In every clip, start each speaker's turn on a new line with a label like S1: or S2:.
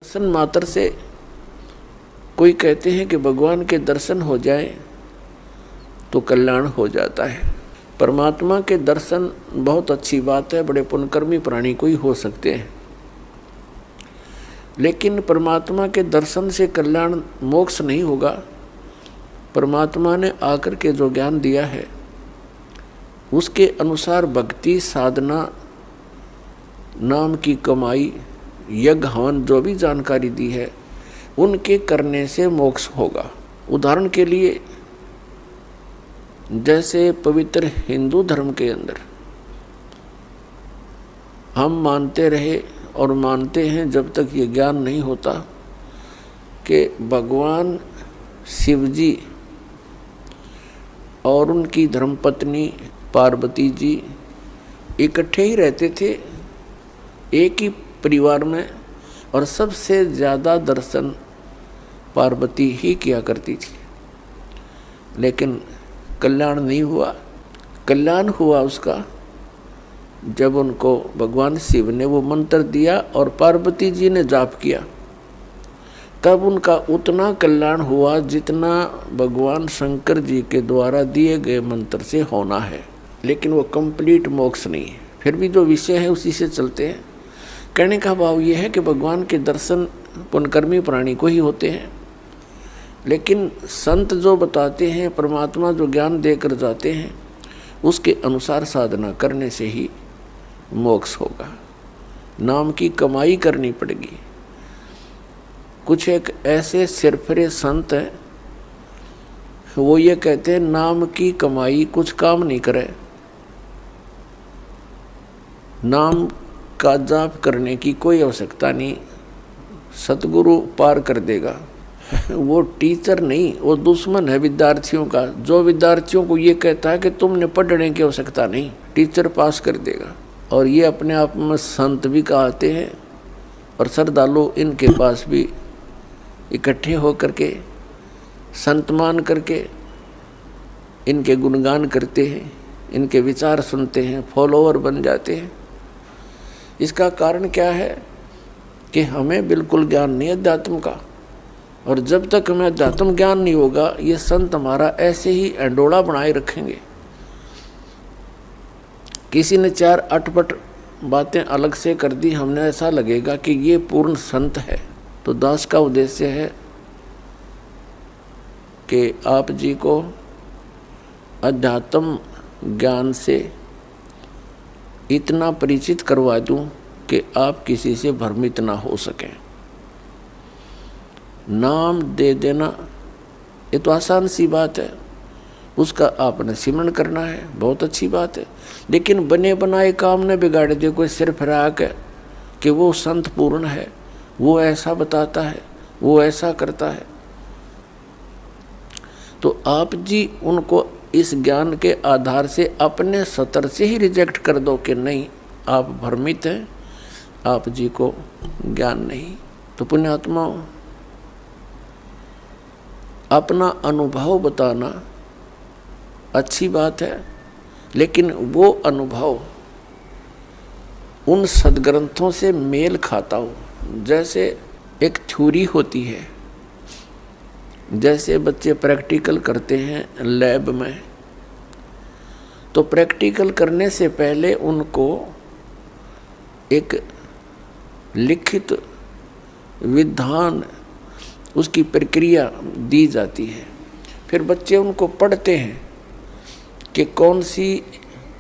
S1: दर्शन मात्र से कोई कहते हैं कि भगवान के दर्शन हो जाए तो कल्याण हो जाता है। परमात्मा के दर्शन बहुत अच्छी बात है, बड़े पुण्यकर्मी प्राणी को ही हो सकते हैं, लेकिन परमात्मा के दर्शन से कल्याण मोक्ष नहीं होगा। परमात्मा ने आकर के जो ज्ञान दिया है उसके अनुसार भक्ति साधना, नाम की कमाई, यज्ञ हवन जो भी जानकारी दी है उनके करने से मोक्ष होगा। उदाहरण के लिए जैसे पवित्र हिंदू धर्म के अंदर हम मानते रहे और मानते हैं जब तक ये ज्ञान नहीं होता कि भगवान शिव जी और उनकी धर्मपत्नी पार्वती जी इकट्ठे ही रहते थे एक ही परिवार में, और सबसे ज़्यादा दर्शन पार्वती ही किया करती थी, लेकिन कल्याण नहीं हुआ। कल्याण हुआ उसका जब उनको भगवान शिव ने वो मंत्र दिया और पार्वती जी ने जाप किया, तब उनका उतना कल्याण हुआ जितना भगवान शंकर जी के द्वारा दिए गए मंत्र से होना है, लेकिन वो कंप्लीट मोक्ष नहीं है। फिर भी जो विषय है उसी से चलते हैं। कहने का भाव ये है कि भगवान के दर्शन पुण्यकर्मी प्राणी को ही होते हैं, लेकिन संत जो बताते हैं, परमात्मा जो ज्ञान देकर जाते हैं, उसके अनुसार साधना करने से ही मोक्ष होगा। नाम की कमाई करनी पड़ेगी। कुछ एक ऐसे सिरफिरे संत हैं, वो ये कहते हैं नाम की कमाई कुछ काम नहीं करे, नाम का जाप करने की कोई आवश्यकता नहीं, सतगुरु पार कर देगा। वो टीचर नहीं, वो दुश्मन है विद्यार्थियों का, जो विद्यार्थियों को ये कहता है कि तुमने पढ़ने की आवश्यकता नहीं, टीचर पास कर देगा। और ये अपने आप में संत भी कहते हैं, और श्रद्धालु इनके पास भी इकट्ठे होकर के संत मान करके इनके गुणगान करते हैं, इनके विचार सुनते हैं, फॉलोअर बन जाते हैं। इसका कारण क्या है कि हमें बिल्कुल ज्ञान नहीं अध्यात्म का, और जब तक हमें अध्यात्म ज्ञान नहीं होगा ये संत हमारा ऐसे ही अंडोड़ा बनाए रखेंगे। किसी ने चार अटपट बातें अलग से कर दी, हमने ऐसा लगेगा कि ये पूर्ण संत है। तो दास का उद्देश्य है कि आप जी को अध्यात्म ज्ञान से इतना परिचित करवा दूं कि आप किसी से भ्रमित ना हो सकें। नाम दे देना ये तो आसान सी बात है, उसका आपने सिमरण करना है, बहुत अच्छी बात है, लेकिन बने बनाए काम ने बिगाड़ दे कोई सिर फिरा के कि वो संत पूर्ण है, वो ऐसा बताता है, वो ऐसा करता है। तो आप जी उनको इस ज्ञान के आधार से अपने सतर से ही रिजेक्ट कर दो कि नहीं, आप भ्रमित हैं, आप जी को ज्ञान नहीं। तो पुण्यात्मा अपना अनुभव बताना अच्छी बात है, लेकिन वो अनुभव उन सदग्रंथों से मेल खाता हो। जैसे एक थ्योरी होती है, जैसे बच्चे प्रैक्टिकल करते हैं लैब में, तो प्रैक्टिकल करने से पहले उनको एक लिखित विधान, उसकी प्रक्रिया दी जाती है, फिर बच्चे उनको पढ़ते हैं कि कौन सी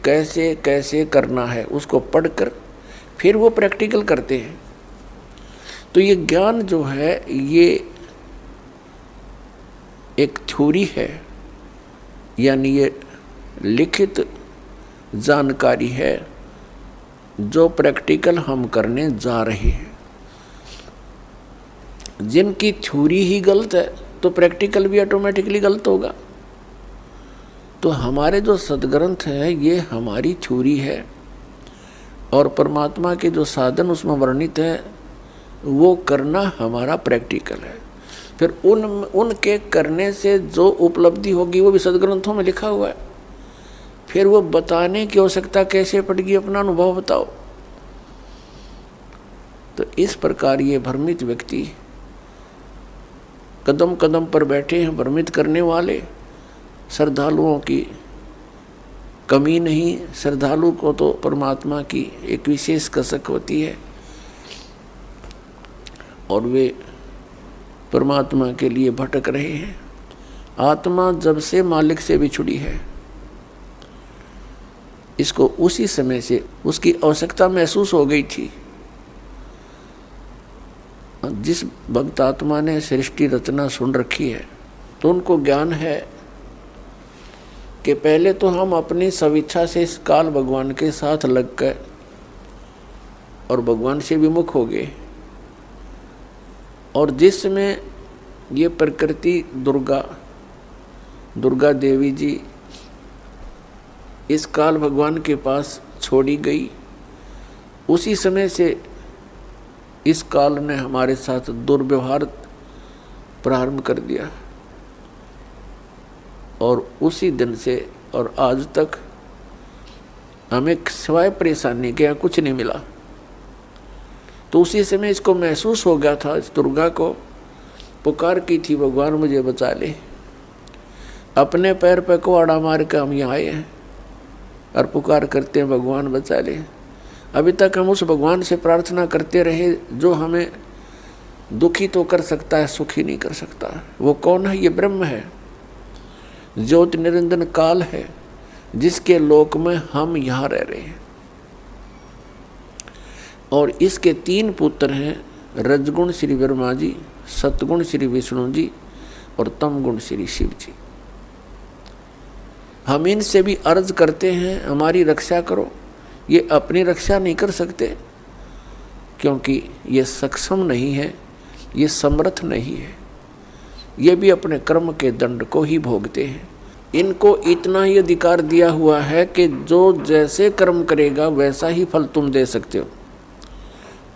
S1: कैसे कैसे करना है, उसको पढ़कर फिर वो प्रैक्टिकल करते हैं। तो ये ज्ञान जो है ये एक थ्योरी है, यानी ये लिखित जानकारी है जो प्रैक्टिकल हम करने जा रहे हैं। जिनकी थ्योरी ही गलत है तो प्रैक्टिकल भी ऑटोमेटिकली गलत होगा। तो हमारे जो सदग्रंथ है ये हमारी थ्योरी है, और परमात्मा के जो साधन उसमें वर्णित है वो करना हमारा प्रैक्टिकल है। फिर उनके करने से जो उपलब्धि होगी वो भी सदग्रंथों में लिखा हुआ है। फिर वो बताने की आवश्यकता कैसे पड़ेगी, अपना अनुभव बताओ। तो इस प्रकार ये भ्रमित व्यक्ति कदम कदम पर बैठे हैं भ्रमित करने वाले। श्रद्धालुओं की कमी नहीं, श्रद्धालु को तो परमात्मा की एक विशेष कसक होती है और वे परमात्मा के लिए भटक रहे हैं। आत्मा जब से मालिक से बिछुड़ी है, इसको उसी समय से उसकी आवश्यकता महसूस हो गई थी। जिस भक्त आत्मा ने सृष्टि रचना सुन रखी है तो उनको ज्ञान है कि पहले तो हम अपनी स्वेच्छा से इस काल भगवान के साथ लग कर और भगवान से विमुख हो गए, और जिसमें ये प्रकृति दुर्गा देवी जी इस काल भगवान के पास छोड़ी गई, उसी समय से इस काल ने हमारे साथ दुर्व्यवहार प्रारंभ कर दिया और उसी दिन से और आज तक हमें सिवाय परेशानी के यहाँ कुछ नहीं मिला। तो उसी समय इसको महसूस हो गया था, इस दुर्गा को पुकार की थी, भगवान मुझे बचा ले। अपने पैर पे कुआड़ा मार के हम यहाँ आए हैं और पुकार करते हैं भगवान बचा ले। अभी तक हम उस भगवान से प्रार्थना करते रहे जो हमें दुखी तो कर सकता है, सुखी नहीं कर सकता। वो कौन है? ये ब्रह्म है, ज्योति निरंजन काल है, जिसके लोक में हम यहाँ रह रहे हैं। और इसके 3 पुत्र हैं, रजगुण श्री ब्रह्मा जी, सतगुण श्री विष्णु जी और तमगुण श्री शिव जी। हम इनसे भी अर्ज करते हैं हमारी रक्षा करो। ये अपनी रक्षा नहीं कर सकते क्योंकि ये सक्षम नहीं है, ये समर्थ नहीं है, ये भी अपने कर्म के दंड को ही भोगते हैं। इनको इतना ही अधिकार दिया हुआ है कि जो जैसे कर्म करेगा वैसा ही फल तुम दे सकते हो,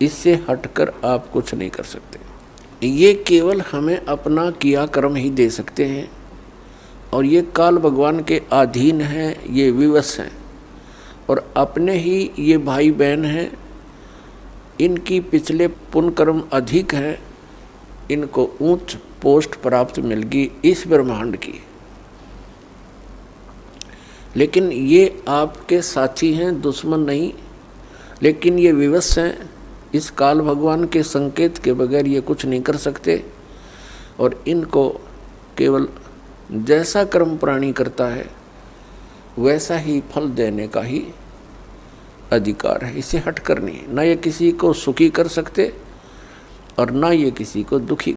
S1: इससे हटकर आप कुछ नहीं कर सकते। ये केवल हमें अपना किया कर्म ही दे सकते हैं और ये काल भगवान के अधीन हैं, ये विवश हैं और अपने ही ये भाई बहन हैं। इनकी पिछले पुण्य कर्म अधिक हैं, इनको ऊंच पोस्ट प्राप्त मिल गई इस ब्रह्मांड की, लेकिन ये आपके साथी हैं, दुश्मन नहीं। लेकिन ये विवश हैं, इस काल भगवान के संकेत के बगैर ये कुछ नहीं कर सकते और इनको केवल जैसा कर्म प्राणी करता है वैसा ही फल देने का ही अधिकार है, इसे हट कर नहीं। ना ये किसी को सुखी कर सकते और ना ये किसी को दुखी